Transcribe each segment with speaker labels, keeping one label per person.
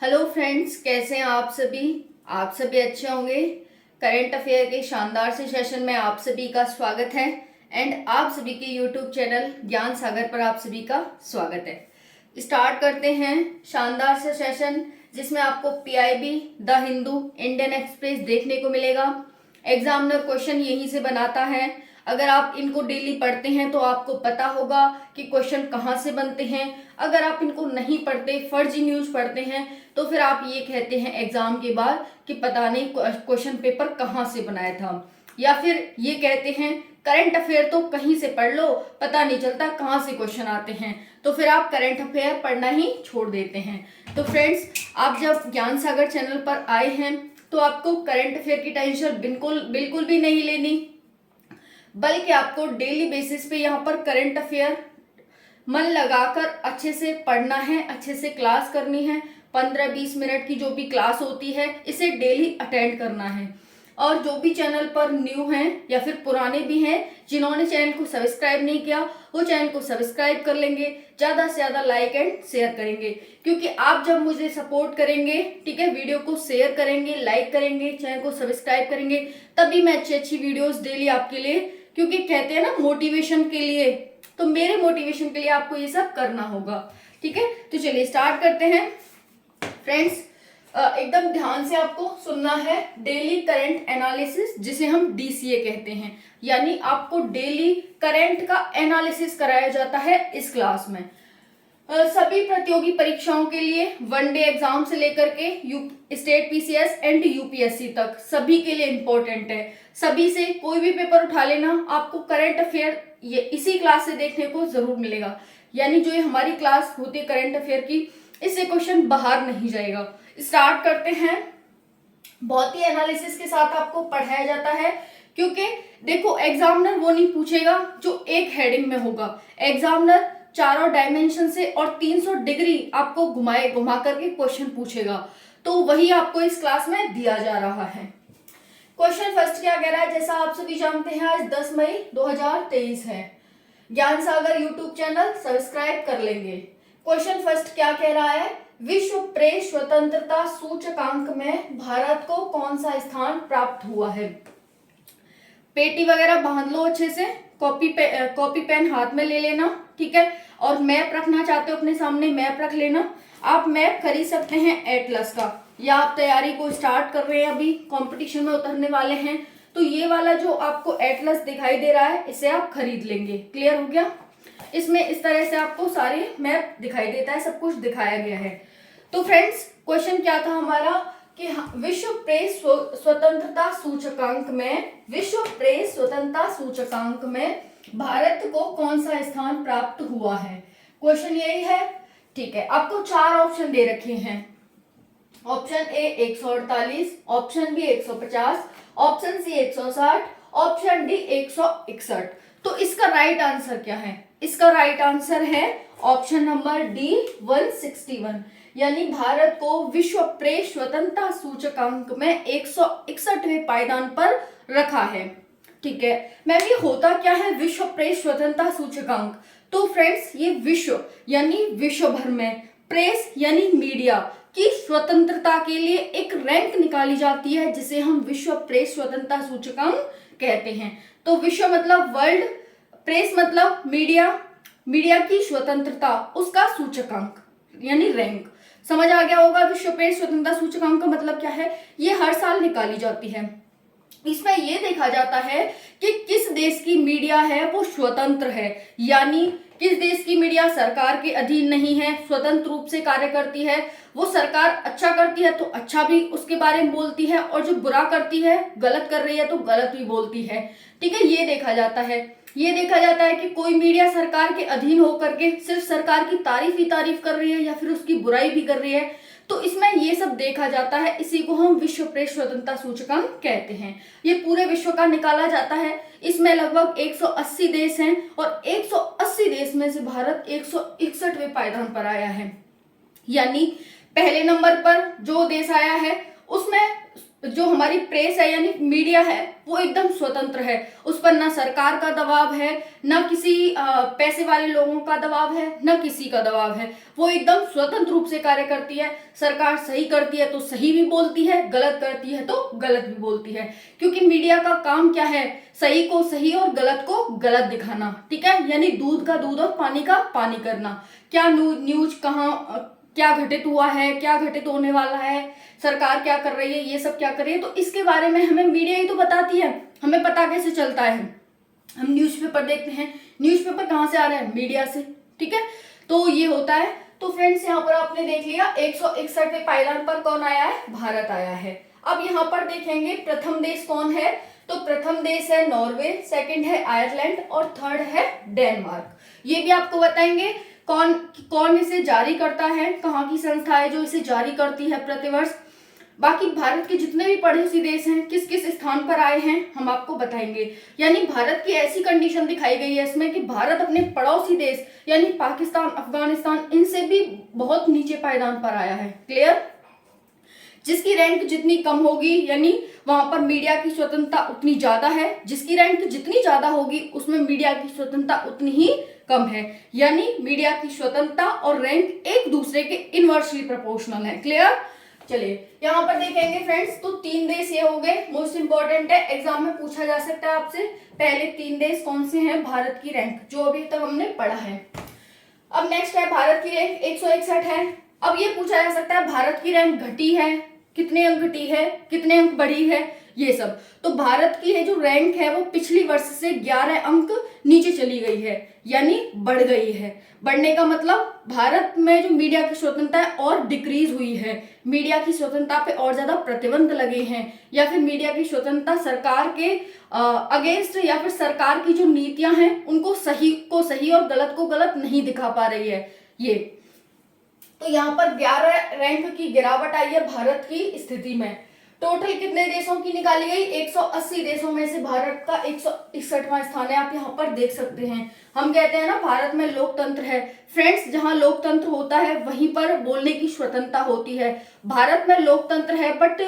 Speaker 1: Hello friends, कैसे हैं आप सभी। आप सभी अच्छे होंगे। करंट अफेयर के शानदार से सेशन में आप सभी का स्वागत है एंड आप सभी के यूट्यूब चैनल ज्ञान सागर पर आप सभी का स्वागत है। स्टार्ट करते हैं शानदार से सेशन जिसमें आपको PIB, the Hindu, Indian express देखने को मिलेगा। एग्जामिनर क्वेश्चन यहीं से बनाता है। अगर आप इनको डेली पढ़ते हैं तो आपको पता होगा कि क्वेश्चन कहाँ से बनते हैं। अगर आप इनको नहीं पढ़ते, फर्जी न्यूज पढ़ते हैं, तो फिर आप ये कहते हैं एग्जाम के बाद कि पता नहीं क्वेश्चन पेपर कहाँ से बनाया था, या फिर ये कहते हैं करंट अफेयर तो कहीं से पढ़ लो, पता नहीं चलता कहाँ से क्वेश्चन आते हैं, तो फिर आप करंट अफेयर पढ़ना ही छोड़ देते हैं। तो फ्रेंड्स, आप जब ज्ञान सागर चैनल पर आए हैं तो आपको करंट अफेयर की टेंशन बिल्कुल भी नहीं लेनी, बल्कि आपको डेली बेसिस पे यहाँ पर करंट अफेयर मन लगाकर अच्छे से पढ़ना है, अच्छे से क्लास करनी है। 15-20 मिनट की जो भी क्लास होती है इसे डेली अटेंड करना है। और जो भी चैनल पर न्यू हैं या फिर पुराने भी हैं जिन्होंने चैनल को सब्सक्राइब नहीं किया, वो चैनल को सब्सक्राइब कर लेंगे, ज़्यादा से ज़्यादा लाइक एंड शेयर करेंगे, क्योंकि आप जब मुझे सपोर्ट करेंगे, ठीक है, वीडियो को शेयर करेंगे, लाइक करेंगे, चैनल को सब्सक्राइब करेंगे, तभी मैं अच्छी अच्छी वीडियोस डेली आपके लिए, क्योंकि कहते हैं ना मोटिवेशन के लिए, तो मेरे मोटिवेशन के लिए आपको ये सब करना होगा। ठीक है, तो चलिए स्टार्ट करते हैं फ्रेंड्स। एकदम ध्यान से आपको सुनना है। डेली करंट एनालिसिस, जिसे हम डीसीए कहते हैं, यानी आपको डेली करंट का एनालिसिस कराया जाता है इस क्लास में। सभी प्रतियोगी परीक्षाओं के लिए, वनडे एग्जाम से लेकर के स्टेट पीसीएस एंड यूपीएससी तक, सभी के लिए इंपॉर्टेंट है। सभी से कोई भी पेपर उठा लेना, आपको करंट अफेयर ये इसी क्लास से देखने को जरूर मिलेगा। यानी जो ये हमारी क्लास होती है करंट अफेयर की, इससे क्वेश्चन बाहर नहीं जाएगा। स्टार्ट करते हैं। बहुत ही एनालिसिस के साथ आपको पढ़ाया जाता है, क्योंकि देखो एग्जामिनर वो नहीं पूछेगा जो एक हेडिंग में होगा। एग्जामिनर चारों डायमेंशन से और 300 डिग्री आपको घुमा करके क्वेश्चन पूछेगा, तो वही आपको इस क्लास में दिया जा रहा है। क्वेश्चन फर्स्ट क्या कह रहा है, जैसा आप सभी जानते हैं आज 10 मई 2023 है। ज्ञान सागर यूट्यूब चैनल सब्सक्राइब कर लेंगे। क्वेश्चन फर्स्ट क्या कह रहा है, विश्व प्रेस स्वतंत्रता सूचकांक में भारत को कौन सा स्थान प्राप्त हुआ है। पेटी वगैरह बांध लो अच्छे से, कॉपी पेन हाथ में ले लेना, ठीक है, और मैप रखना चाहते हो अपने सामने, मैप रख लेना। आप मैप खरीद सकते हैं एटलस का, या आप तैयारी को स्टार्ट कर रहे हैं, अभी कंपटीशन में उतरने वाले हैं, तो ये वाला जो आपको एटलस दिखाई दे रहा है इसे आप खरीद लेंगे। क्लियर हो गया। इसमें इस तरह से आपको सारे मैप दिखाई देता है, सब कुछ दिखाया गया है। तो फ्रेंड्स, क्वेश्चन क्या था हमारा कि विश्व प्रेस स्वतंत्रता सूचकांक में, विश्व प्रेस स्वतंत्रता सूचकांक में भारत को कौन सा स्थान प्राप्त हुआ है। क्वेश्चन यही है, ठीक है। आपको 4 ऑप्शन दे रखे हैं। Option A 148, option B 150, option C 160, option D 161। तो इसका राइट आंसर क्या है, इसका राइट आंसर है ऑप्शन नंबर डी 161, यानी भारत को विश्व प्रेस स्वतंत्रता सूचकांक में 161वें पायदान पर रखा है। ठीक है, मैम ये होता क्या है विश्व प्रेस स्वतंत्रता सूचकांक। तो फ्रेंड्स, ये विश्व यानी विश्व भर में, प्रेस यानी मीडिया की स्वतंत्रता के लिए एक रैंक निकाली जाती है, जिसे हम विश्व प्रेस स्वतंत्रता सूचकांक कहते हैं। तो विश्व मतलब वर्ल्ड, प्रेस मतलब मीडिया, मीडिया की स्वतंत्रता, उसका सूचकांक यानी रैंक। समझ आ गया होगा विश्व प्रेस स्वतंत्रता सूचकांक का मतलब क्या है। ये हर साल निकाली जाती है। इसमें यह देखा जाता है कि किस देश की मीडिया है वो स्वतंत्र है, यानी किस देश की मीडिया सरकार के अधीन नहीं है, स्वतंत्र रूप से कार्य करती है। वो सरकार अच्छा करती है तो अच्छा भी उसके बारे में बोलती है, और जो बुरा करती है, गलत कर रही है तो गलत भी बोलती है। ठीक है, ये देखा जाता है। ये देखा जाता है कि कोई मीडिया सरकार के अधीन होकर के सिर्फ सरकार की तारीफ ही तारीफ कर रही है या फिर उसकी बुराई भी कर रही है, तो इसमें ये सब देखा जाता है। इसी को हम विश्व प्रेस स्वतंत्रता सूचकांक कहते हैं। ये पूरे विश्व का निकाला जाता है। इसमें लगभग 180 देश हैं, और 180 देश में से भारत 161वें पायदान पर आया है। यानी पहले नंबर पर जो देश आया है उसमें जो हमारी प्रेस है यानी मीडिया है वो एकदम स्वतंत्र है। उस पर ना सरकार का दबाव है, ना किसी पैसे वाले लोगों का दबाव है, ना किसी का दबाव है। वो एकदम स्वतंत्र रूप से कार्य करती है। सरकार सही करती है तो सही भी बोलती है, गलत करती है तो गलत भी बोलती है। क्योंकि मीडिया का काम क्या है, सही को सही और गलत को गलत दिखाना, ठीक है। यानी दूध का दूध और पानी का पानी करना। क्या न्यूज कहाँ क्या घटित हुआ है, क्या घटित होने वाला है, सरकार क्या कर रही है, ये सब क्या कर रही है, तो इसके बारे में हमें मीडिया ही तो बताती है। हमें पता कैसे चलता है, हम न्यूज़पेपर देखते हैं। न्यूज़पेपर कहाँ से आ रहा है, मीडिया से, ठीक है। तो ये होता है। तो फ्रेंड्स यहाँ पर आपने देख लिया 161वें पायदान पर कौन आया है, भारत आया है। अब यहाँ पर देखेंगे प्रथम देश कौन है, तो प्रथम देश है नॉर्वे, सेकंड है आयरलैंड और थर्ड है डेनमार्क। ये भी आपको बताएंगे कौन कौन इसे जारी करता है, कहाँ की संस्था है जो इसे जारी करती है प्रतिवर्ष। बाकी भारत के जितने भी पड़ोसी देश हैं किस किस स्थान पर आए हैं हम आपको बताएंगे। यानी भारत की ऐसी कंडीशन दिखाई गई है इसमें कि भारत अपने पड़ोसी देश यानी पाकिस्तान, अफगानिस्तान, इनसे भी बहुत नीचे पायदान पर आया है। क्लियर। जिसकी रैंक जितनी कम होगी यानी वहां पर मीडिया की स्वतंत्रता उतनी ज्यादा है, जिसकी रैंक जितनी ज्यादा होगी उसमें मीडिया की स्वतंत्रता उतनी ही कम है। यानी मीडिया की स्वतंत्रता और रैंक एक दूसरे के इनवर्सली प्रोपोर्शनल है। क्लियर। चलिए यहाँ पर देखेंगे फ्रेंड्स, तो 3 देश ये हो गए, मोस्ट इंपॉर्टेंट है, एग्जाम में पूछा जा सकता है आपसे। पहले 3 देश कौन से हैं, भारत की रैंक जो अभी तक हमने पढ़ा है। अब नेक्स्ट है भारत की रैंक 161 है। अब ये पूछा जा सकता है भारत की रैंक घटी है, कितने अंक घटी है, कितने अंक बढ़ी है, ये सब। तो भारत की है जो रैंक है वो पिछली वर्ष से 11 अंक नीचे चली गई है, यानी बढ़ गई है। बढ़ने का मतलब भारत में जो मीडिया की स्वतंत्रता है और डिक्रीज हुई है, मीडिया की स्वतंत्रता पे और ज्यादा प्रतिबंध लगे हैं, या फिर मीडिया की स्वतंत्रता सरकार के अगेंस्ट, या फिर सरकार की जो नीतियां हैं उनको सही को सही और गलत को गलत नहीं दिखा पा रही है ये। तो यहाँ पर 11 रैंक की गिरावट आई है भारत की स्थिति में। टोटल कितने देशों की निकाली गई, 180 देशों में से भारत का 161वां स्थान है। आप यहाँ पर देख सकते हैं। हम कहते हैं ना भारत में लोकतंत्र है। फ्रेंड्स, जहां लोकतंत्र होता है वहीं पर बोलने की स्वतंत्रता होती है। भारत में लोकतंत्र है, बट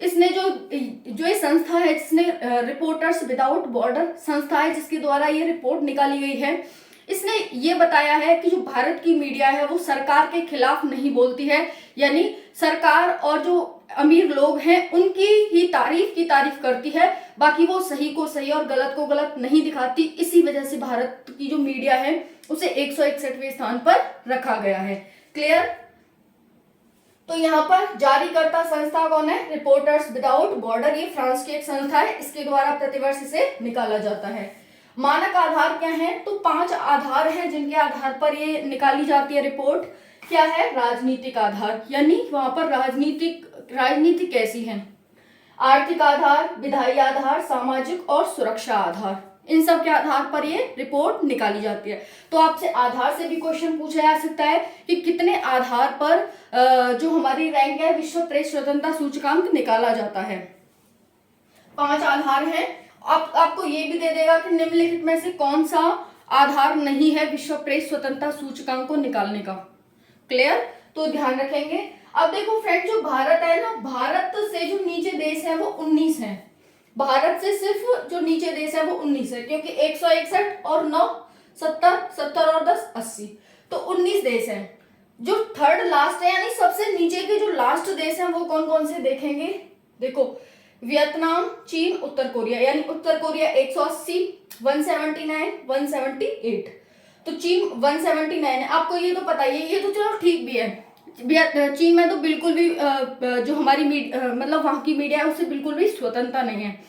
Speaker 1: इसने जो ये संस्था है जिसने रिपोर्टर्स विदाउट बॉर्डर संस्था है जिसके द्वारा ये रिपोर्ट निकाली गई है, इसने ये बताया है कि जो भारत की मीडिया है वो सरकार के खिलाफ नहीं बोलती है, यानी सरकार और जो अमीर लोग हैं उनकी ही तारीफ करती है, बाकी वो सही को सही और गलत को गलत नहीं दिखाती। इसी वजह से भारत की जो मीडिया है उसे 161वें स्थान पर रखा गया है। क्लियर। तो यहाँ पर जारीकर्ता संस्था कौन है, रिपोर्टर्स विदाउट बॉर्डर। ये फ्रांस की एक संस्था है, इसके द्वारा प्रतिवर्ष इसे निकाला जाता है। मानक आधार क्या है, तो 5 आधार हैं जिनके आधार पर ये निकाली जाती है रिपोर्ट। क्या है, राजनीतिक आधार, यानी वहां पर राजनीति कैसी है, आर्थिक आधार, विधायी आधार, सामाजिक और सुरक्षा आधार, इन सब के आधार पर ये रिपोर्ट निकाली जाती है। तो आपसे आधार से भी क्वेश्चन पूछा जा सकता है कि कितने आधार पर जो हमारी रैंक है विश्व प्रेस स्वतंत्रता सूचकांक निकाला जाता है। 5 आधार हैं। आपको ये भी दे देगा कि निम्नलिखित में से कौन सा आधार नहीं है विश्व प्रेस स्वतंत्रता सूचकांक को निकालने का। क्लियर। तो ध्यान रखेंगे। अब देखो फ्रेंड, जो भारत है ना, भारत से जो नीचे देश है वो 19 है। भारत से सिर्फ जो नीचे देश है वो 19 है, क्योंकि 161 और 9 70 और 10 80, तो 19 देश हैं। जो थर्ड लास्ट है यानी सबसे नीचे के जो लास्ट देश हैं वो कौन कौन से देखेंगे। देखो, वियतनाम, चीन, उत्तर कोरिया, यानी उत्तर कोरिया 180, 179, 178, तो चीन 179 है। आपको ये तो पता ही है, ये तो चलो ठीक भी है। चीन में तो बिल्कुल भी जो हमारी मतलब वहां की मीडिया है उससे बिल्कुल भी स्वतंत्रता नहीं है,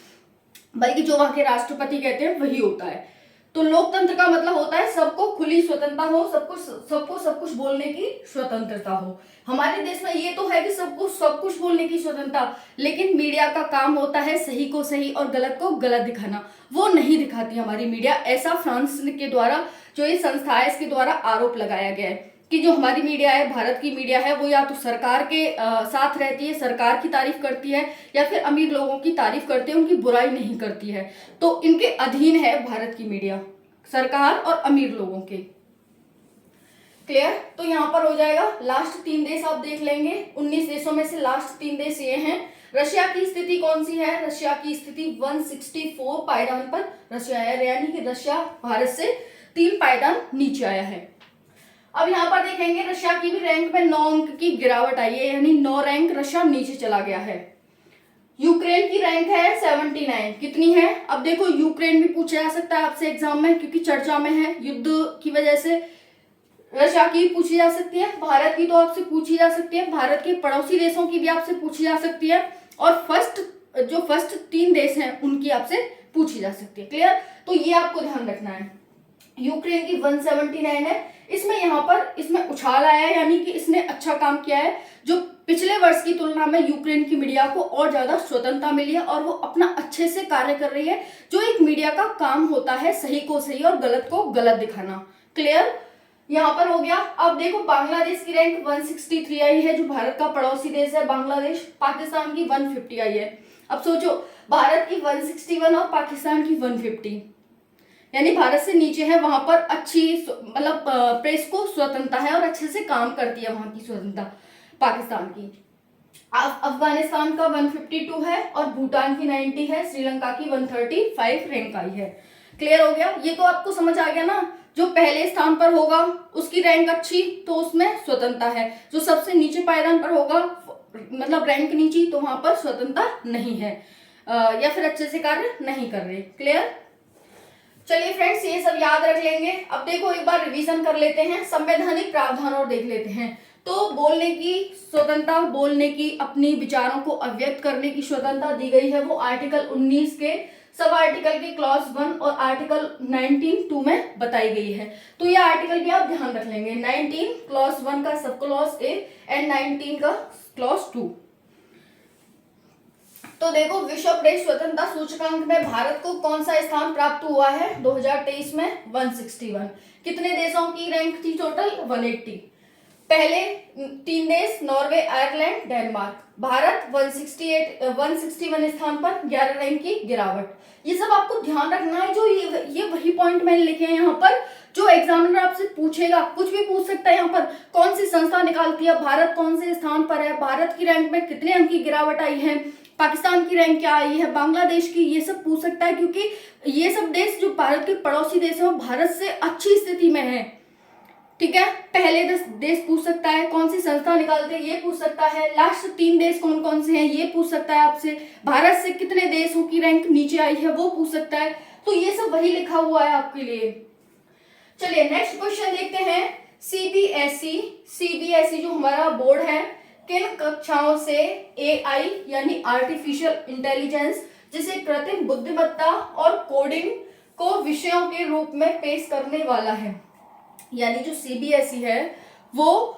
Speaker 1: बल्कि जो वहां के राष्ट्रपति कहते हैं वही होता है। तो लोकतंत्र का मतलब होता है सबको खुली स्वतंत्रता हो, सबको सब कुछ बोलने की स्वतंत्रता हो। हमारे देश में ये तो है कि सबको सब कुछ बोलने की स्वतंत्रता, लेकिन मीडिया का काम होता है सही को सही और गलत को गलत दिखाना, वो नहीं दिखाती हमारी मीडिया। ऐसा फ्रांस के द्वारा जो ये संस्था है इसके द्वारा आरोप लगाया गया है कि जो हमारी मीडिया है, भारत की मीडिया है, वो या तो सरकार के साथ रहती है, सरकार की तारीफ करती है, या फिर अमीर लोगों की तारीफ करती है, उनकी बुराई नहीं करती है। तो इनके अधीन है भारत की मीडिया, सरकार और अमीर लोगों के। क्लियर। तो यहाँ पर हो जाएगा लास्ट 3 देश आप देख लेंगे। 19 देशों में से लास्ट 3 देश ये हैं। रशिया की स्थिति कौन सी है? रशिया की स्थिति 164 पायदान पर रशिया है, यानी कि रशिया भारत से 3 पायदान नीचे आया है। अब यहाँ पर देखेंगे रशिया की भी रैंक में 9 अंक की गिरावट आई है, यानी 9 रैंक रशिया नीचे चला गया है। यूक्रेन की रैंक है 79, कितनी है? अब देखो यूक्रेन भी पूछा जा सकता है आपसे एग्जाम में, क्योंकि चर्चा में है युद्ध की वजह से। रशिया की पूछी जा सकती है, भारत की तो आपसे पूछी जा सकती है, भारत के पड़ोसी देशों की भी आपसे पूछी जा सकती है, और फर्स्ट 3 देश हैं उनकी आपसे पूछी जा सकती है। क्लियर? तो ये आपको ध्यान रखना है। यूक्रेन की 179 है, इसमें उछाल आया है, यानी कि इसने अच्छा काम किया है। जो पिछले वर्ष की तुलना में यूक्रेन की मीडिया को और ज्यादा स्वतंत्रता मिली है और वो अपना अच्छे से कार्य कर रही है, जो एक मीडिया का काम होता है, सही को सही और गलत को गलत दिखाना। क्लियर? यहाँ पर हो गया। अब देखो बांग्लादेश की रैंक 163 आई है, जो भारत का पड़ोसी देश है बांग्लादेश। पाकिस्तान की 150 आई है। अब सोचो, भारत की 161 और पाकिस्तान की 150, यानी भारत से नीचे है। वहां पर अच्छी मतलब प्रेस को स्वतंत्रता है और अच्छे से काम करती है वहां की स्वतंत्रता पाकिस्तान की। अफगानिस्तान का 152 है और भूटान की 90 है, श्रीलंका की 135 रैंक आई है। क्लियर हो गया? ये तो आपको समझ आ गया ना। जो पहले स्थान पर होगा उसकी रैंक अच्छी तो उसमें स्वतंत्रता है, जो सबसे नीचे पायदान पर होगा मतलब रैंक नीची तो वहां पर स्वतंत्रता नहीं है, या फिर अच्छे से कार्य नहीं कर रहे। क्लियर? चलिए फ्रेंड्स, ये सब याद रख लेंगे। अब देखो एक बार रिवीजन कर लेते हैं, संवैधानिक प्रावधान और देख लेते हैं। तो बोलने की स्वतंत्रता, बोलने की, अपनी विचारों को अभिव्यक्त करने की स्वतंत्रता दी गई है, वो आर्टिकल 19 के सब आर्टिकल के क्लॉज 1 और आर्टिकल 19(2) में बताई गई है। तो ये आर्टिकल भी आप ध्यान रख लेंगे, 19 क्लॉज 1 का सब क्लॉज ए एंड 19 का क्लॉज 2। तो देखो, विश्व प्रेस स्वतंत्रता सूचकांक में भारत को कौन सा स्थान प्राप्त हुआ है? 2023 में 161। कितने देशों की रैंक थी टोटल? 180। पहले 3 देश नॉर्वे, आयरलैंड, डेनमार्क। भारत 161 स्थान पर 11 रैंक की गिरावट। ये सब आपको ध्यान रखना है। जो ये वही पॉइंट मैंने लिखे हैं यहाँ पर, जो एग्जामिनर आपसे पूछेगा, कुछ भी पूछ सकता है यहाँ पर। कौन सी संस्था निकालती है, भारत कौन से स्थान पर है, भारत की रैंक में कितने अंक की गिरावट आई है, पाकिस्तान की रैंक क्या आई है, बांग्लादेश की, ये सब पूछ सकता है, क्योंकि ये सब देश जो भारत के पड़ोसी देश हैं, भारत से अच्छी स्थिति में है। ठीक है? पहले देश पूछ सकता है, कौन सी संस्था निकालते हैं ये पूछ सकता है, लास्ट 3 देश कौन कौन से हैं ये पूछ सकता है आपसे, भारत से कितने देशों की रैंक नीचे आई है वो पूछ सकता है। तो ये सब वही लिखा हुआ है आपके लिए। चलिए नेक्स्ट क्वेश्चन देखते हैं। सीबीएसई जो हमारा बोर्ड है, किन कक्षाओं से एआई यानी आर्टिफिशियल इंटेलिजेंस, जिसे कृत्रिम बुद्धिमत्ता और कोडिंग को विषयों के रूप में पेश करने वाला है? यानी जो सीबीएसई है वो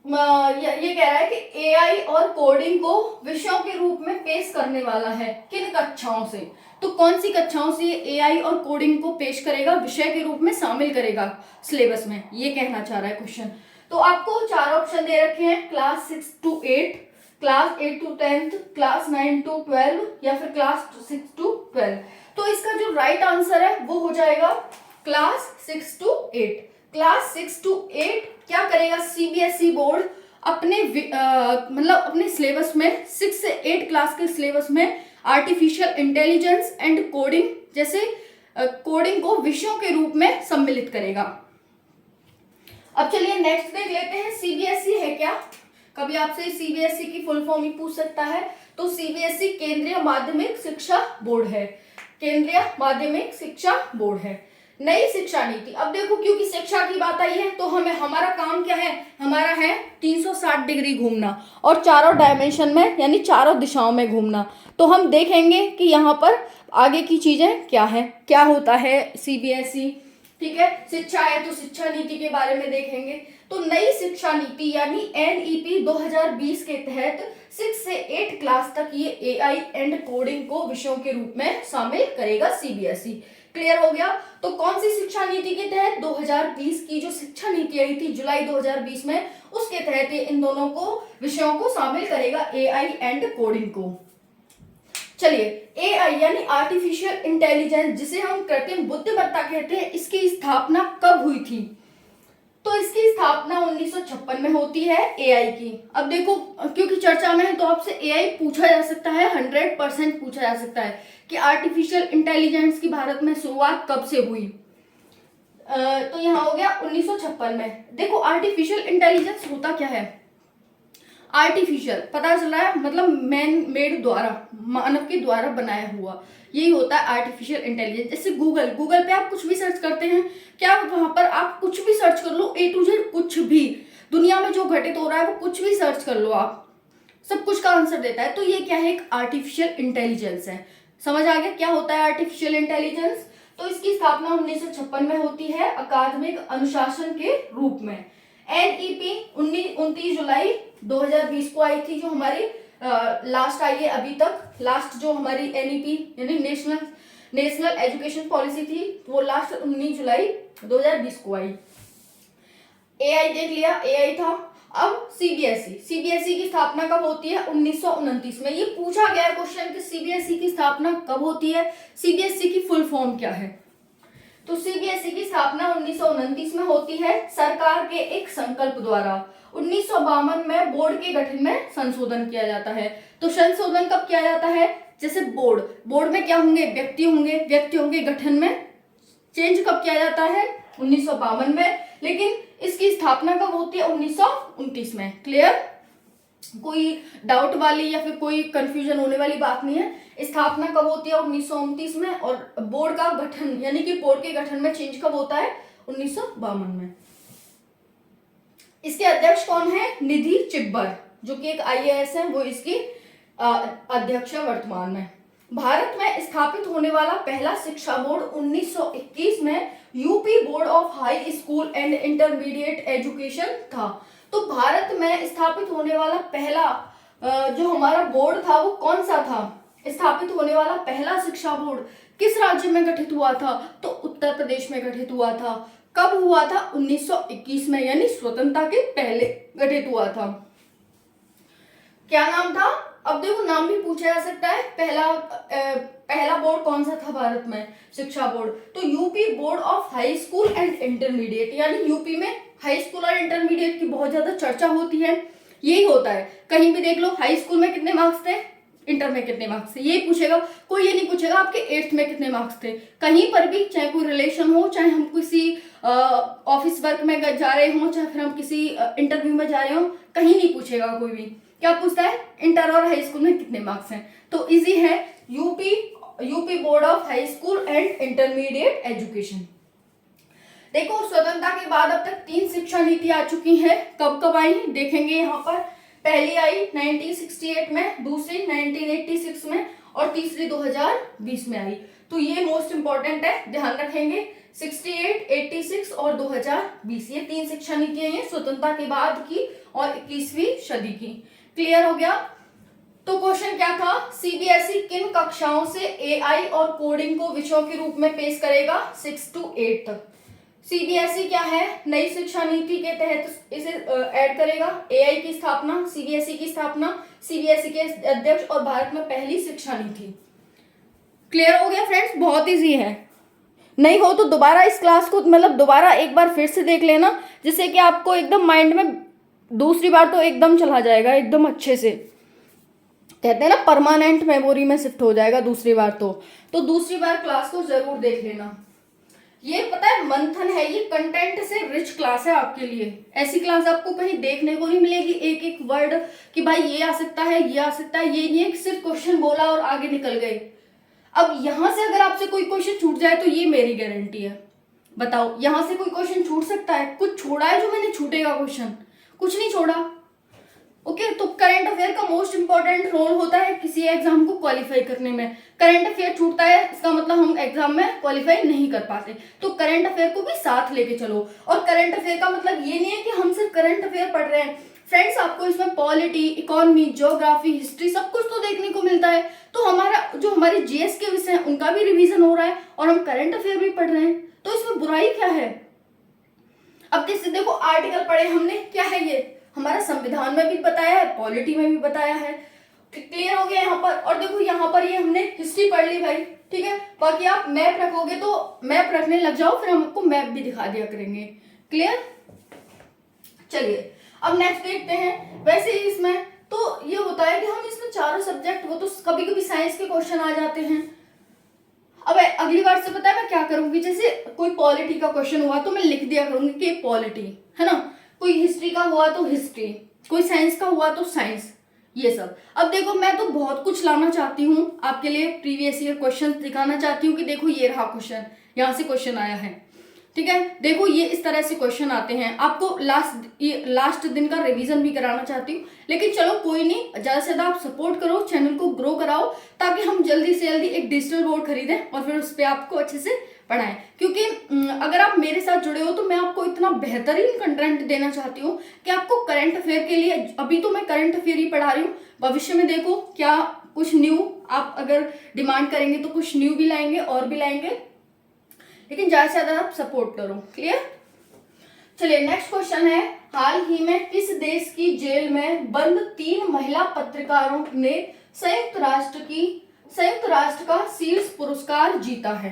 Speaker 1: ये कह रहा है कि एआई और कोडिंग को विषयों के रूप में पेश करने वाला है। किन कक्षाओं से? तो कौन सी कक्षाओं से एआई और कोडिंग को पेश करेगा, विषय के रूप में शामिल करेगा सिलेबस में, ये कहना चाह रहा है क्वेश्चन। तो आपको 4 ऑप्शन दे रखे हैं, class 6 to 8, class 8 to 10, class 9 to 12 या फिर क्लास 6 to 12। तो इसका जो राइट आंसर है वो हो जाएगा क्लास 6 to 8। क्लास 6 to 8 क्या करेगा सीबीएसई बोर्ड? अपने मतलब अपने सिलेबस में 6 से 8 क्लास के सिलेबस में आर्टिफिशियल इंटेलिजेंस एंड कोडिंग जैसे कोडिंग को विषयों के रूप में सम्मिलित करेगा। अब चलिए नेक्स्ट देख लेते हैं, सीबीएसई है क्या? कभी आपसे सीबीएसई की फुल फॉर्म ही पूछ सकता है। तो सीबीएसई केंद्रीय माध्यमिक शिक्षा बोर्ड है, केंद्रीय माध्यमिक शिक्षा बोर्ड है। नई शिक्षा नीति, अब देखो क्योंकि शिक्षा की बात आई है तो हमारा काम क्या है? हमारा है 360 डिग्री घूमना और चारों डायमेंशन में यानी चारों दिशाओं में घूमना। तो हम देखेंगे कि यहाँ पर आगे की चीजें क्या है, क्या होता है सीबीएसई। ठीक है, शिक्षा है तो शिक्षा नीति के बारे में देखेंगे। तो नई शिक्षा नीति यानी एनईपी 2020 के तहत 6 से 8 क्लास तक ये एआई एंड कोडिंग को विषयों के रूप में शामिल करेगा सीबीएसई। क्लियर हो गया? तो कौन सी शिक्षा नीति के तहत? 2020 की जो शिक्षा नीति आई थी जुलाई 2020 में, उसके तहत ये इन दोनों को विषयों को शामिल करेगा, एआई एंड कोडिंग को। चलिए, एआई यानी आर्टिफिशियल इंटेलिजेंस जिसे हम कृत्रिम बुद्धिमत्ता कहते हैं, इसकी स्थापना कब हुई थी? तो इसकी स्थापना 1956 में होती है एआई की। अब देखो, क्योंकि चर्चा में है तो आपसे एआई पूछा जा सकता है, 100% पूछा जा सकता है कि आर्टिफिशियल इंटेलिजेंस की भारत में शुरुआत कब से हुई। तो यहाँ हो गया 1956 में। देखो आर्टिफिशियल इंटेलिजेंस होता क्या है। आर्टिफिशियल पता चल रहा है, मतलब मैन मेड द्वारा, मानव के द्वारा बनाया हुआ, यही होता है आर्टिफिशियल इंटेलिजेंस। जैसे गूगल पे आप कुछ भी सर्च करते हैं, क्या वहां पर आप कुछ भी सर्च कर लो, A to Z कुछ भी दुनिया में जो घटित हो रहा है वो कुछ भी सर्च कर लो, आप सब कुछ का आंसर देता है। तो ये क्या है, एक आर्टिफिशियल इंटेलिजेंस है। समझ आ गया क्या होता है आर्टिफिशियल इंटेलिजेंस। तो इसकी स्थापना 1956 में होती है अकादमिक अनुशासन के रूप में। NEP 29 जुलाई 2020 को आई थी, जो हमारी लास्ट आई है अभी तक। लास्ट जो हमारी NEP यानी नेशनल एजुकेशन पॉलिसी थी, वो लास्ट 19 जुलाई 2020 को आई। AI देख लिया, AI था। अब सीबीएसई की स्थापना कब होती है, 1929 में। ये पूछा गया क्वेश्चन कि सीबीएसई की स्थापना कब होती है, सीबीएसई की फुल फॉर्म क्या है। तो सीबीएसई की स्थापना 1929 में होती है सरकार के एक संकल्प द्वारा। 1952 में बोर्ड के गठन में संशोधन किया जाता है। तो संशोधन कब किया जाता है, जैसे बोर्ड में क्या होंगे, व्यक्ति होंगे, गठन में चेंज कब किया जाता है, 1952 में। लेकिन इसकी स्थापना कब होती है, 1929 में। क्लियर, कोई डाउट वाली या फिर कोई कंफ्यूजन होने वाली बात नहीं है। स्थापना कब होती है, 1929 में। और बोर्ड का गठन यानी कि बोर्ड के गठन में चेंज कब होता है, 1952 में। इसके अध्यक्ष कौन है, निधि चिब्बर, जो कि एक IAS है, वो इसकी अध्यक्ष है वर्तमान में। भारत में स्थापित होने वाला पहला शिक्षा बोर्ड 1921 में UP board of high school and intermediate education था। तो भारत में स्थापित होने वाला पहला जो हमारा बोर्ड था वो कौन सा था, स्थापित होने वाला पहला शिक्षा बोर्ड किस राज्य में गठित हुआ था, तो उत्तर प्रदेश में गठित हुआ था। कब हुआ था, 1921 में, यानी स्वतंत्रता के पहले गठित हुआ था। क्या नाम था, अब देखो नाम भी पूछा जा सकता है। पहला बोर्ड कौन सा था भारत में, शिक्षा बोर्ड, तो UP board of high school and intermediate. यानी यूपी में हाई स्कूल और इंटरमीडिएट की बहुत ज्यादा चर्चा होती है। यही होता है, कहीं भी देख लो, हाई स्कूल में कितने मार्क्स थे, इंटर में कितने मार्क्स थे, ये पूछेगा। कोई ये नहीं पूछेगा आपके 8th में कितने मार्क्स थे। कहीं पर भी, चाहे कोई रिलेशन हो, चाहे हम किसी ऑफिस वर्क में जा रहे हो, चाहे फिर हम किसी इंटरव्यू में जा रहे हो, कहीं नहीं पूछेगा कोई भी। क्या पूछता है, इंटर और हाई स्कूल में कितने मार्क्स हैं। तो इजी है, UP board of high school and intermediate education. देखो स्वतंत्रता के बाद अब तक 3 शिक्षा नीति आ चुकी हैं। कब कब आई देखेंगे यहाँ पर। पहली आई 1968 में, दूसरी 1986 में और तीसरी 2020 में आई। तो ये मोस्ट इंपॉर्टेंट है, ध्यान रखेंगे। 68, 86 और 2020, ये 3 शिक्षा नीतियां हैं स्वतंत्रता के बाद की और 21वीं सदी की। क्लियर हो गया। तो क्वेश्चन क्या था, सीबीएसई किन कक्षाओं से AI और कोडिंग को विषयों के रूप में पेश करेगा, 6 to 8 तक। सीबीएसई क्या है, नई शिक्षा नीति के तहत इसे ऐड करेगा। AI की स्थापना, सीबीएसई की स्थापना, सीबीएसई के अध्यक्ष और भारत में पहली शिक्षा नीति। क्लियर हो गया फ्रेंड्स, बहुत इजी है। नहीं हो तो दोबारा इस क्लास को मतलब दोबारा एक बार फिर से देख लेना, जिससे कि आपको एकदम माइंड में दूसरी बार तो एकदम चला जाएगा, एकदम अच्छे से। कहते हैं ना परमानेंट मेमोरी में शिफ्ट हो जाएगा दूसरी बार तो दूसरी बार क्लास को जरूर देख लेना। ये पता है मंथन है, ये कंटेंट से रिच क्लास है आपके लिए। ऐसी क्लास आपको कहीं देखने को नहीं मिलेगी, एक एक वर्ड कि भाई ये आ सकता है, ये आ सकता है, ये नहीं है कि सिर्फ क्वेश्चन बोला और आगे निकल गए। अब यहां से अगर आपसे कोई क्वेश्चन छूट जाए तो ये मेरी गारंटी है। बताओ, यहां से कोई क्वेश्चन छूट सकता है? कुछ छोड़ा है जो मैंने छूटेगा क्वेश्चन? कुछ नहीं छोड़ा। ओके, तो करंट अफेयर का मोस्ट इंपॉर्टेंट रोल होता है किसी एग्जाम को क्वालिफाई करने में। करंट अफेयर छूटता है, इसका मतलब हम एग्जाम में क्वालिफाई नहीं कर पाते। तो करंट अफेयर को भी साथ लेके चलो। और करंट अफेयर का मतलब ये नहीं है कि हम सिर्फ करंट अफेयर पढ़ रहे हैं फ्रेंड्स, आपको इसमें पॉलिटी, इकोनॉमी, ज्योग्राफी, हिस्ट्री सब कुछ तो देखने को मिलता है। तो हमारा जो हमारे जीएस के विषय हैं उनका भी रिवीजन हो रहा है और हम करंट अफेयर भी पढ़ रहे हैं, तो इसमें बुराई क्या है? अब जैसे देखो आर्टिकल पढ़े हमने, क्या है ये, हमारा संविधान में भी बताया है, पॉलिटी में भी बताया है। क्लियर हो गया यहाँ पर। और देखो यहाँ पर ये हमने हिस्ट्री पढ़ ली भाई, ठीक है। बाकी आप मैप रखोगे तो मैप रखने लग जाओ, फिर हम आपको मैप भी दिखा दिया करेंगे। क्लियर। चलिए अब नेक्स्ट देखते हैं। वैसे ही इसमें तो ये होता है कि हम इसमें चारों सब्जेक्ट, वो तो कभी कभी साइंस के क्वेश्चन आ जाते हैं। अब अगली बार से पता है मैं क्या करूंगी, जैसे कोई पॉलिटी का क्वेश्चन हुआ तो मैं लिख दिया करूंगी कि पॉलिटी है ना, कोई हिस्ट्री का हुआ तो हिस्ट्री, कोई साइंस का हुआ तो साइंस, ये सब। अब देखो मैं तो बहुत कुछ लाना चाहती हूँ आपके लिए, प्रीवियस ईयर क्वेश्चन दिखाना चाहती हूँ कि देखो ये रहा क्वेश्चन, यहाँ से क्वेश्चन आया है, ठीक है। देखो ये इस तरह से क्वेश्चन आते हैं, आपको लास्ट दिन का रिवीजन भी कराना चाहती हूँ, लेकिन चलो कोई नहीं, ज्यादा से ज्यादा आप सपोर्ट करो, चैनल को ग्रो कराओ, ताकि हम जल्दी से जल्दी एक डिजिटल बोर्ड खरीदें और फिर उस पर आपको अच्छे से पढ़ाएं। क्योंकि अगर आप मेरे साथ जुड़े हो तो मैं आपको इतना बेहतरीन कंटेंट देना चाहती हूँ कि आपको करंट अफेयर के लिए, अभी तो मैं करंट अफेयर ही पढ़ा रही हूँ, भविष्य में देखो क्या कुछ न्यू आप अगर डिमांड करेंगे तो कुछ न्यू भी लाएंगे और भी लाएंगे, लेकिन ज्यादा से ज्यादा आप सपोर्ट करो। क्लियर? चलिए नेक्स्ट क्वेश्चन है, हाल ही में किस देश की जेल में बंद 3 महिला पत्रकारों ने संयुक्त राष्ट्र का शीर्ष पुरस्कार जीता है?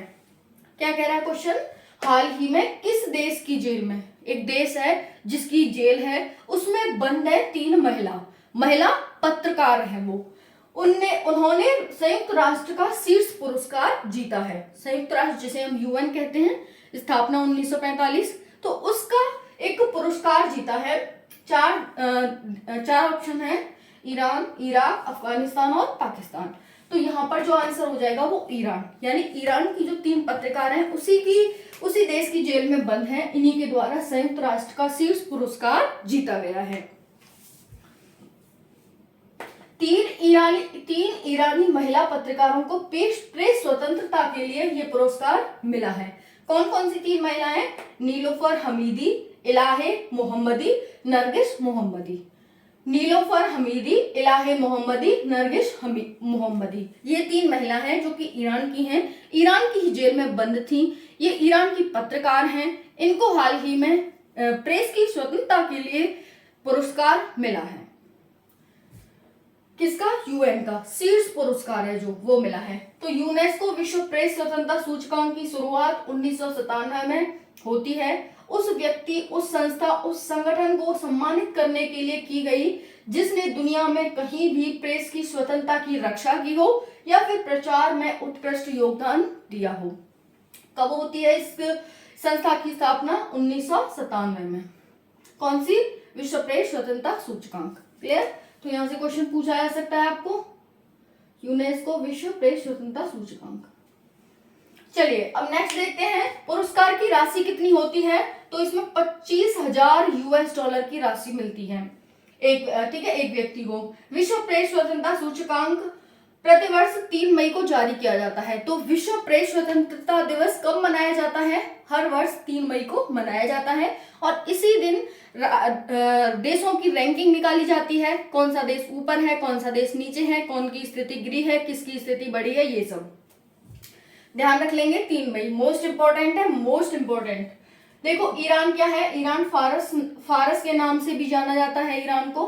Speaker 1: क्या कह रहा है क्वेश्चन? हाल ही में किस देश की जेल में, एक देश है जिसकी जेल है उसमें बंद है 3 महिला पत्रकार है, वो उन्होंने संयुक्त राष्ट्र का शीर्ष पुरस्कार जीता है। संयुक्त राष्ट्र जिसे हम यूएन कहते हैं, स्थापना 1945, तो उसका एक पुरस्कार जीता है। चार ऑप्शन है, ईरान, इराक, अफगानिस्तान और पाकिस्तान। तो यहाँ पर जो आंसर हो जाएगा वो ईरान, यानी ईरान की जो 3 पत्रकार हैं उसी देश की जेल में बंद हैं, इन्हीं के द्वारा संयुक्त राष्ट्र का शीर्ष पुरस्कार जीता गया है। 3 ईरानी महिला पत्रकारों को प्रेस स्वतंत्रता के लिए यह पुरस्कार मिला है। कौन कौन सी 3 महिलाएं? नीलोफर हमीदी, इलाहे मोहम्मदी, नरगिस मोहम्मदी। नीलोफर हमीदी, इलाहे मोहम्मदी, नरगिस मोहम्मदी, ये 3 महिला हैं जो कि ईरान की हैं, ईरान की जेल में बंद थी। ये ईरान की पत्रकार हैं, इनको हाल ही में प्रेस की स्वतंत्रता के लिए पुरस्कार मिला है। किसका? यूएन का शीर्ष पुरस्कार है जो, वो मिला है। तो यूनेस्को विश्व प्रेस स्वतंत्रता सूचकांक की शुरुआत 1997 में होती है। उस व्यक्ति, उस संस्था, उस संगठन को सम्मानित करने के लिए की गई जिसने दुनिया में कहीं भी प्रेस की स्वतंत्रता की रक्षा की हो या फिर प्रचार में उत्कृष्ट योगदान दिया हो। कब होती है इस संस्था की स्थापना? 1997 में। कौन सी? विश्व प्रेस स्वतंत्रता सूचकांक। क्लियर? तो यहां से क्वेश्चन पूछा जा सकता है आपको, यूनेस्को विश्व प्रेस स्वतंत्रता सूचकांक। चलिए अब नेक्स्ट देखते हैं, पुरस्कार की राशि कितनी होती है? तो इसमें 25,000 US डॉलर की राशि मिलती है एक, ठीक है, एक व्यक्ति को। विश्व प्रेस स्वतंत्रता सूचकांक प्रतिवर्ष 3 मई को जारी किया जाता है। तो विश्व प्रेस स्वतंत्रता दिवस कब मनाया जाता है? हर वर्ष 3 मई को मनाया जाता है, और इसी दिन देशों की रैंकिंग निकाली जाती है, कौन सा देश ऊपर है, कौन सा देश नीचे है, कौन की स्थिति गिरी है, किसकी स्थिति बढ़ी है, ये सब ध्यान रख लेंगे। 3 मई मोस्ट इंपॉर्टेंट है, मोस्ट इंपॉर्टेंट। देखो ईरान क्या है? ईरान फारस के नाम से भी जाना जाता है ईरान को।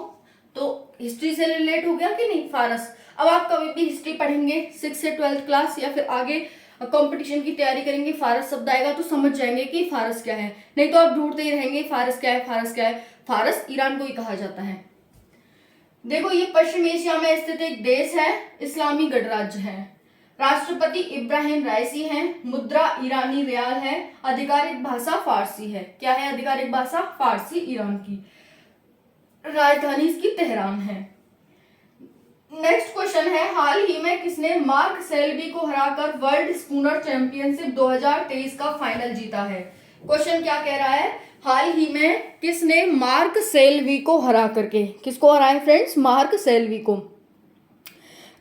Speaker 1: तो हिस्ट्री से रिलेट हो गया कि नहीं? फारस। अब आप कभी भी हिस्ट्री पढ़ेंगे 6 से 12th क्लास या फिर आगे कंपटीशन की तैयारी करेंगे, फारस शब्द आएगा तो समझ जाएंगे कि फारस क्या है, नहीं तो आप ढूंढते ही रहेंगे फारस क्या है, फारस क्या है। फारस ईरान को ही कहा जाता है। देखो ये पश्चिम एशिया में स्थित एक देश है, इस्लामी गणराज्य है। राष्ट्रपति इब्राहिम राइसी हैं, मुद्रा ईरानी रियाल है, आधिकारिक भाषा फारसी है। क्या है आधिकारिक भाषा? फारसी ईरान की। राजधानी इसकी तेहरान है। नेक्स्ट क्वेश्चन है, हाल ही में किसने मार्क सेल्बी को हराकर वर्ल्ड स्कूनर चैंपियनशिप 2023 का फाइनल जीता है? क्वेश्चन क्या कह रहा है? हाल ही में किसने मार्क सेल्बी को हरा करके, किसको हराया फ्रेंड्स? मार्क सेल्बी को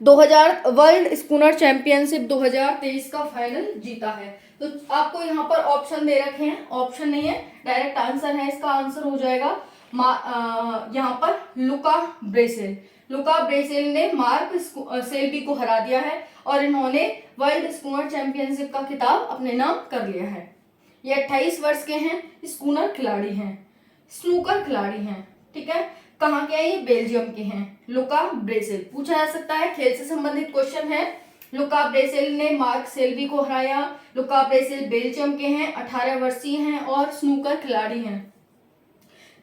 Speaker 1: 2000 वर्ल्ड स्कूनर चैंपियनशिप 2023 का फाइनल जीता है। तो आपको यहाँ पर ऑप्शन दे रखे हैं, ऑप्शन नहीं है, डायरेक्ट आंसर है। इसका आंसर हो जाएगा यहाँ पर लुका ब्रेसेल ने मार्क सेल्बी को हरा दिया है और इन्होंने वर्ल्ड स्कूनर चैंपियनशिप का खिताब अपने नाम कर लिया है। ये 28 वर्ष के हैं, स्कूनर खिलाड़ी हैं, स्नूकर खिलाड़ी हैं, ठीक है। कहाँ के हैं ये? बेल्जियम के हैं। लुका ब्रेसेल पूछा जा सकता है, खेल से संबंधित क्वेश्चन है। लुका ब्रेसेल ने मार्क सेल्बी को हराया। लुका ब्रेसेल बेल्जियम के हैं, 18 वर्षीय हैं और स्नूकर खिलाड़ी हैं।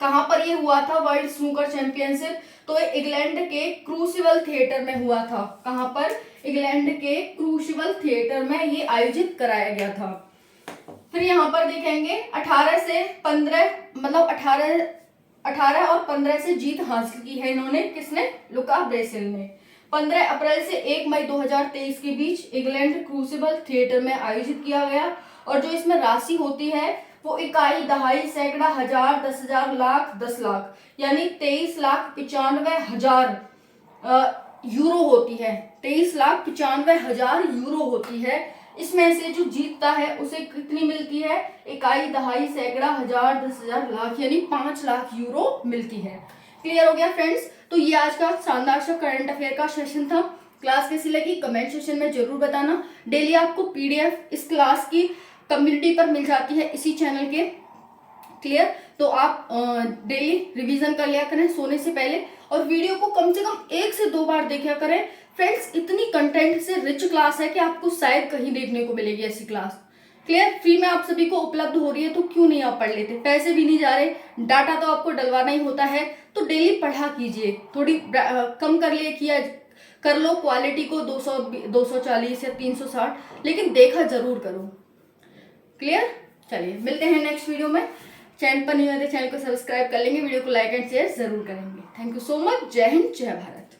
Speaker 1: कहाँ पर ये हुआ था वर्ल्ड स्नूकर चैंपियनशिप? तो ये इंग्लैंड के क्रूसिबल थिएटर में हुआ था। कहाँ पर? इंग्लैंड के क्रूसिबल थिएटर में ये आयोजित कराया गया था। फिर यहाँ पर देखेंगे 18 से 15 मतलब 18 और 15 से जीत हासिल की है इन्होंने। किसने? लुका ब्रेसिल ने। 15 अप्रैल से 1 मई 2023 के बीच इंग्लैंड क्रूसिबल थिएटर में आयोजित किया गया। और जो इसमें राशि होती है वो इकाई, दहाई, सैकड़ा, हजार, 10,000, लाख, 10 लाख, यानी 23,95,000 यूरो होती है। 23,95,000 यूरो होती है। इसमें से जो जीतता है उसे कितनी मिलती है? इकाई, दहाई, सैकड़ा, हजार, 10,000, लाख, यानी 5 लाख यूरो मिलती है। क्लियर हो गया फ्रेंड्स? तो ये आज का शानदार सा करंट अफेयर का सेशन था। क्लास कैसी लगी कमेंट सेक्शन में जरूर बताना। डेली आपको पीडीएफ इस क्लास की कम्युनिटी पर मिल जाती है इसी चैनल के। क्लियर? तो आप डेली रिवीजन कर लिया करें सोने से पहले, और वीडियो को कम से कम 1 से 2 बार देखा करें। फ्रेंड्स, इतनी कंटेंट से रिच क्लास है कि आपको शायद कहीं देखने को मिलेगी ऐसी क्लास। क्लियर? फ्री में आप सभी को उपलब्ध हो रही है, तो क्यों नहीं आप पढ़ लेते? पैसे भी नहीं जा रहे, डाटा तो आपको डलवाना ही होता है, तो डेली पढ़ा कीजिए। थोड़ी कम कर लिए किया कर लो क्वालिटी को 200 240 या 360, लेकिन देखा जरूर करो। क्लियर? चलिए मिलते हैं नेक्स्ट वीडियो में। चैनल पर नहीं होते चैनल को सब्सक्राइब कर लेंगे, वीडियो को लाइक एंड शेयर जरूर करेंगे। Thank you so much. जय हिंद, जय भारत।